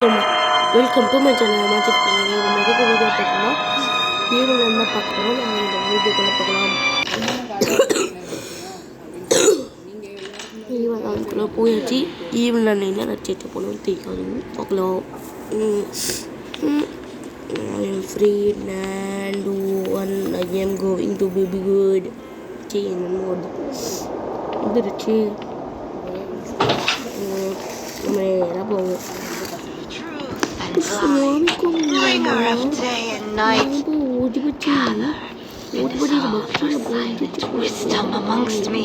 Welcome to my channel magic player. நம்ம எதுக்கு video பார்க்கணும்னா ஈவன் என்ன பார்க்குறோம். நம்ம இந்த வீடியோக்குள்ளே பார்க்கலாம். ஈவன் அதுக்குள்ளே போயாச்சு. ஈவன் என்ன நடிச்சிட்டு போகணும் தெரியாது. பார்க்கலாம். I am free and one I am going to be good. என்னமோ வந்துருச்சு. நம்ம எல்லாம் போவோம். Bringer of day and night, wisdom amongst me.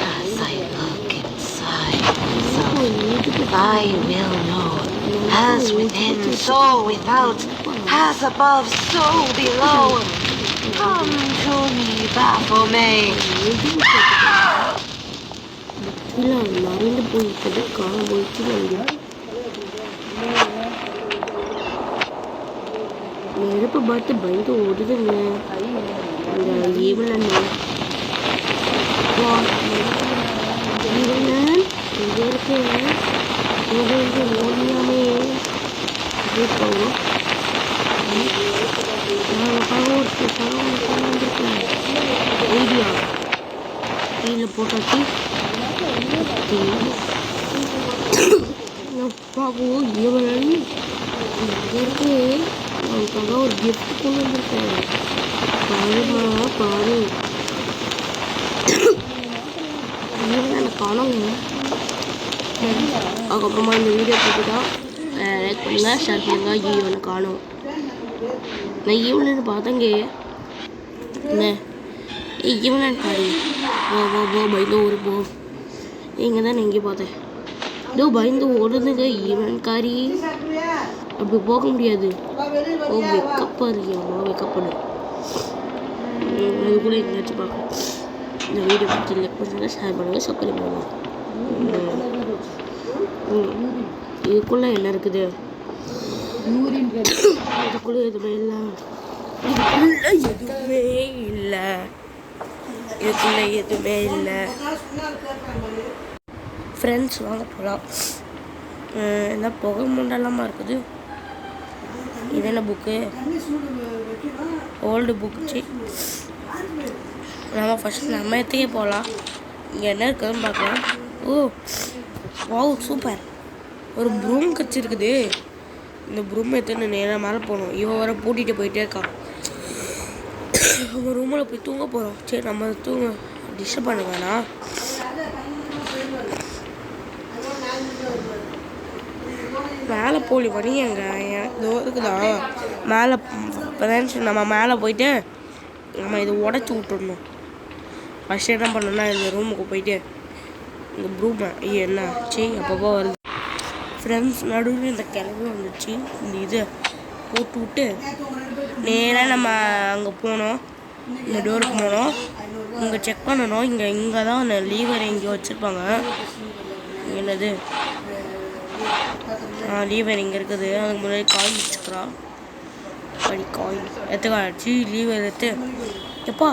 As I look inside myself, I will know. As within, so without. As above, so below. Come to me, Baphomet. மறைந்து போயிட்டது காண போயிட்டு நெருப்பை பார்த்து பயந்து ஓடுதுங்க. அந்த ஈவலன் இங்கே இருக்கு. ஓடியாமே போகும். ஐடியா கீழே போட்டாச்சு. அப்பாவும் ஈவலன் இங்கே இருக்கு. அவனுக்காக ஒரு கிஃப்ட் கொண்டு வந்திருக்கேன். பாருமா பாரு. ஈவலனை காணோங்க. அதுக்கப்புறமா இந்த வீடியோ பார்த்துட்டா லைக் பண்ணுங்க, ஷேர் பண்ணுங்க. ஈவனை காணோம். நான் ஈவலன்னு பார்த்தேங்க. என்ன ஈவலன் பாரு. வா பயந்து ஓடு போ. இங்கே தான் எங்கே பார்த்தேன். இதோ பயந்து ஓடுதுங்க ஈவன்காரி. அப்படி போக முடியாது. ஓ வெக்கப்படுறியாமா? வெக்கப்படு. அது கூட எங்கேயாச்சும் பார்க்கணும். இந்த வீடியோ பிடிச்சி லைக் பண்ணுங்கள், ஷேர் பண்ணுங்கள், சப்ஸ்கிரைப் பண்ணுங்கள். இதுக்குள்ளே என்ன இருக்குது? இதுக்குள்ளே எதுவுமே இல்லை. இதுக்குள்ளே எதுவுமே இல்லை. ஃப்ரெண்ட்ஸ் வாங்க போகலாம். என்ன புகை மண்டலமாக இருக்குது. இது என்ன புக்கு? Old book. நம்ம ஃபஸ்ட்டு நம்ம இடத்துக்கே போகலாம். இங்கே என்ன இருக்குதுன்னு பார்க்கலாம். ஓ வாவ் சூப்பர். ஒரு ப்ரூம் கச்சிருக்குது. இந்த ப்ரூம் எடுத்து நேராக மேலே போகணும். இவன் வர பூட்டிகிட்டு போயிட்டே இருக்கான். நம்ம ரூமில் போய் தூங்க போகிறோம். சரி நம்ம தூங்க டிஸ்டர்ப் பண்ண வேணாம். மேலே போலி பண்ணிங்க இதோ இருக்குதா மேலே. ஃப்ரெண்ட்ஸ் நம்ம மேலே போயிட்டு நம்ம இதை உடச்சி விட்டுடணும். ஃபஸ்ட்டு என்ன பண்ணணும்னா இந்த ரூமுக்கு போயிட்டு இந்த ப்ரூமை என்ன சரி அப்பப்போ வருது. ஃப்ரெண்ட்ஸ் நடுவில் இந்த கிளம்பி வந்துச்சு. இந்த இதை போட்டு விட்டு நேராக நம்ம அங்கே போனோம். இந்த டோருக்கு போனோம். இங்கே செக் பண்ணணும். இங்கே தான் அந்த லீவர் எங்கேயோ வச்சுருப்பாங்க. என்னது லீவர் இங்கே இருக்குது. அதுக்கு முன்னாடி காயின் வச்சுக்கிறான். படி காயின் எடுத்துக்காச்சு. லீவர் எடுத்து எப்பா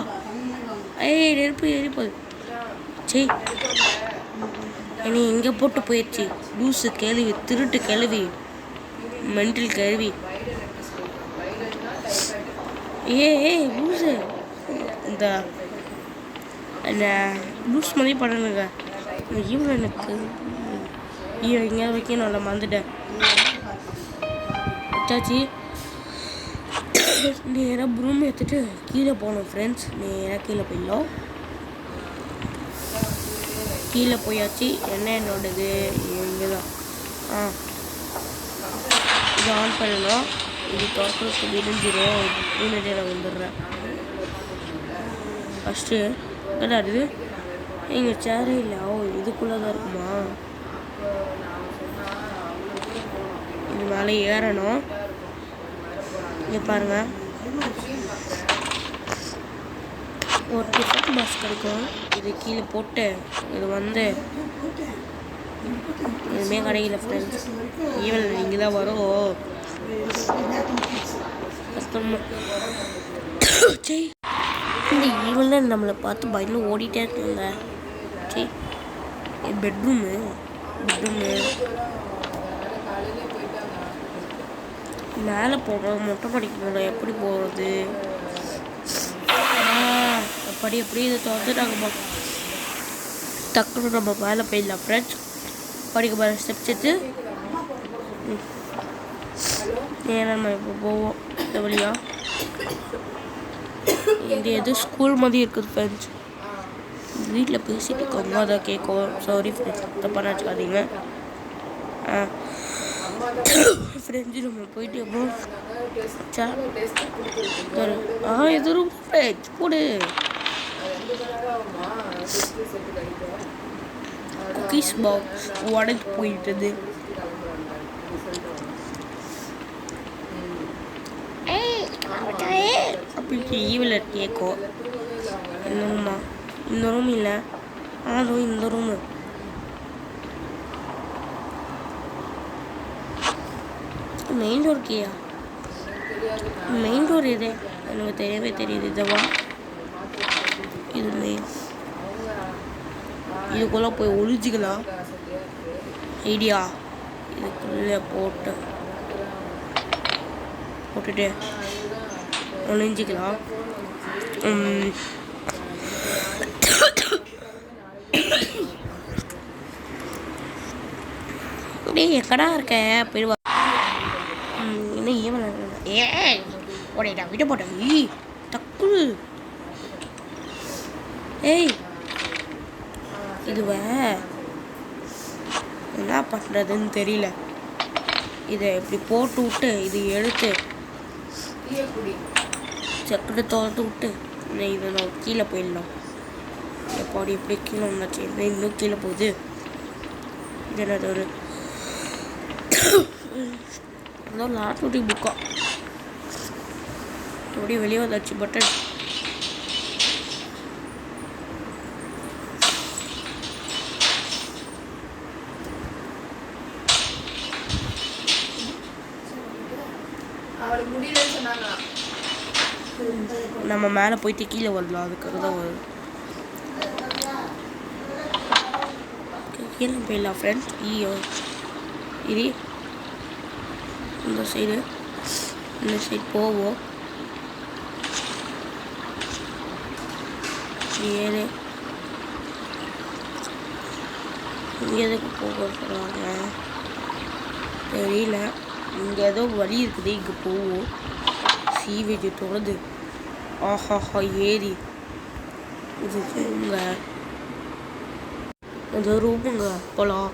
நெருப்பு எரிப்போது. சரி என்னை இங்கே போட்டு போயிடுச்சு. லூஸு கேள்வி, திருட்டு கேள்வி, மென்டல் கேள்வி. லூஸு இந்த லூஸ் மாதிரி பண்ணணுங்க. இவன் எனக்கு இங்கே வைக்க நல்லா மறந்துட்டேன். வச்சாச்சு. நேராக ப்ரூம் எடுத்துட்டு கீழே போகணும். ஃப்ரெண்ட்ஸ் நேராக கீழே போயிடலாம். கீழே போயாச்சு. என்னோடது இங்கே தான். இது ஆன் பண்ணணும். இது திறக்கிறதுக்கு விடிஞ்சிடும். முன்னாடியே நான் வந்துடுறேன். ஃபஸ்ட்டு கிடையாது. இங்கே சேரே இல்லை. இதுக்குள்ளே தான் இருக்குமா? இது மேலே ஏறணும். இங்கே பாருங்கள் ஒரு டிஃபன் பாக்ஸ் கிடைக்கும். இது கீழே போட்டு இது வந்து எதுவுமே கிடைக்கல ஃப்ரெண்ட்ஸ். ஈவன் இங்கே தான் வரும். கஷ்டமாக சரி. இந்த ஈவனில் நம்மளை பார்த்து பயந்து ஓடிட்டே இருக்குங்க. சரி பெட்ரூமு மேலே போகிறோம், மொட்டை மாடிக்கு போகணும். எப்படி போகிறது? அப்படி இதை திறந்துட்டாங்கம்மா. டக்குனு நம்ம மேலே போயிடலாம் ஃப்ரெண்ட்ஸ். படிக்க மேலே ஸ்டெப்ஸ் எடுத்து ஏன்னா நம்ம இப்போ போவோம் இந்த வழியா. இது எது ஸ்கூல் மாதிரி இருக்குது ஃப்ரெண்ட்ஸ். வீட்டில் பேசிட்டு இருக்கோம், அதை கேட்கும். சாரி ஃப்ரெண்ட்ஸ், தப்பாக நினச்சிக்காதீங்க. ஃப்ரெண்ட்ஸு நம்ம போயிட்டு அப்புறம் இது ரொம்ப ஃப்ரெண்ட்ஸ் போடு. குக்கீஸ் பாக்ஸ் உடஞ்சி போயிட்டது. அப்படி ஈவில் கேட்கும். இந்த ரூமா? இந்த ரூம் இல்லை, அதுவும் இந்த ரூமு. மெயின் டோர் கேயா? மெயின் டோர் இது எனக்கு தெரியவே தெரியுது. இதுவா? இது மெயின். இதுக்குள்ளே போய் ஒழிஞ்சிக்கலாம். ஐடியா இதுக்குள்ளே போட்டுட்டு ஒழிஞ்சிக்கலாம். எக்கடா இருக்க போயிடுவா. என்ன ஈவன் ஓடா விட போட்டேன். டக்கு. ஏய் இதுவ என்ன பண்ணுறதுன்னு தெரியல. இதை இப்படி போட்டு விட்டு இது எடுத்து சக்கரை தோர்த்து விட்டு இதை நான் கீழே போயிடலாம். எப்பாடி எப்படி கீழே வந்தாச்சு? இன்னும் கீழே போகுது. இது என்னது? ஒரு லாட்டுட்டி புக்கா அப்படி வெளியே வந்தாச்சு. பட்டன் நம்ம மேலே போயிட்டு கீழே வரலாம். அதுக்காக தான் வரும். கீழே போயிடலாம் ஃப்ரெண்ட்ஸ். இது இந்த சைடு போவோம். ஏழு இங்கே எதுக்கு போக சொல்கிறாங்க தெரியல. இங்கே ஏதோ வழி இருக்குது, இங்கே போவோம். சீவேஜ் தொடர்ந்து ஆஹாஹா ஏறி இது ரூமுங்க. இது ரூமுங்க. போகலாம்.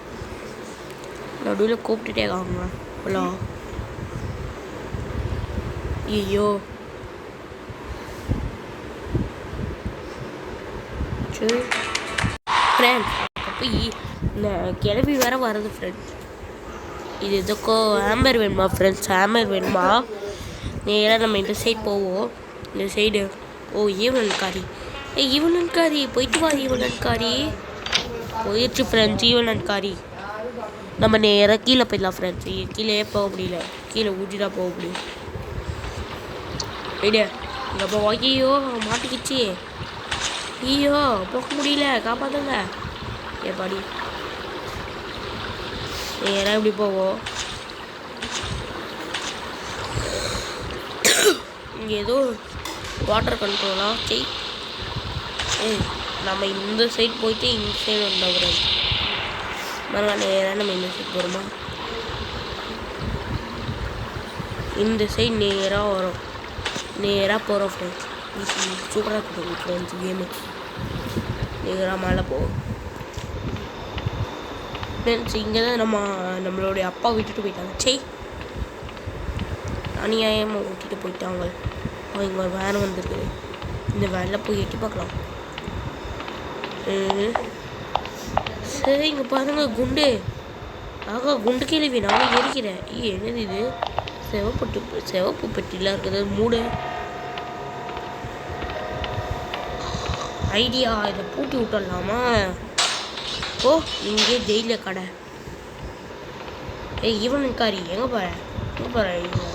நடுவில் கூப்பிட்டுட்டே இருக்காங்க. போகலாம். ஐயோ சரி ஃப்ரெண்ட்ஸ், அப்போ இந்த கிளவி வேற வருது ஃப்ரெண்ட்ஸ். இது எதுக்கோ ஹேம்பர் வேணுமா ஃப்ரெண்ட்ஸ்? ஹேம்பர் வேணுமா? நேராக நம்ம இந்த சைடு போவோம். இந்த சைடு ஈவனன்காரி. ஈவனன்காரி போயிட்டு வா. ஈவனன்காரி போயிடுச்சு ஃப்ரெண்ட்ஸ். ஈவனன்காரி நம்ம நேராக கீழே போயிடலாம் ஃப்ரெண்ட்ஸ். கீழே போக முடியல, கீழே ஊட்டி தான் போக முடியும். ஐடியா இங்கே போ. ஐயோ மாட்டிக்கிச்சு. ஐயோ போக முடியல, காப்பாற்றுங்க. ஏப்பாடி நேராக இப்படி போவோம். இங்கே ஏதோ வாட்டர் கண்ட்ரோலா? சரி நம்ம இந்த சைடு போயிட்டு இந்த சைடு வந்தோம். மறுநாள் நேராக நம்ம இந்த சைடு போகிறோமா? இந்த சைடு நேராக வரும். நேராக போகிறோம் ஃப்ரெண்ட்ஸ். சூப்பராக இருக்குது ஃப்ரெண்ட்ஸ் கேமு. நேராக மேலே போவோம் ஃப்ரெண்ட்ஸ். இங்கே தான் நம்மளுடைய அப்பா விட்டுட்டு போயிட்டாங்க. சரி அநியாயமாக விட்டுட்டு போயிட்டாங்க. அவங்க ஒரு வேன் வந்துருக்குது. இந்த வேனில் போய் எட்டி பார்க்கலாம். சரி இங்கே பாருங்க குண்டு. ஆகா குண்டு கேள்வி நானும் எரிக்கிறேன். என்னது இது? சிவப்பு பெட்டிலாம் இருக்குது. மூடு. ஐடியா இதை பூட்டி விட்டுடலாமா? இங்கே ஜெயில கடை. ஈவனன்காரி எங்கே போகிறேன்?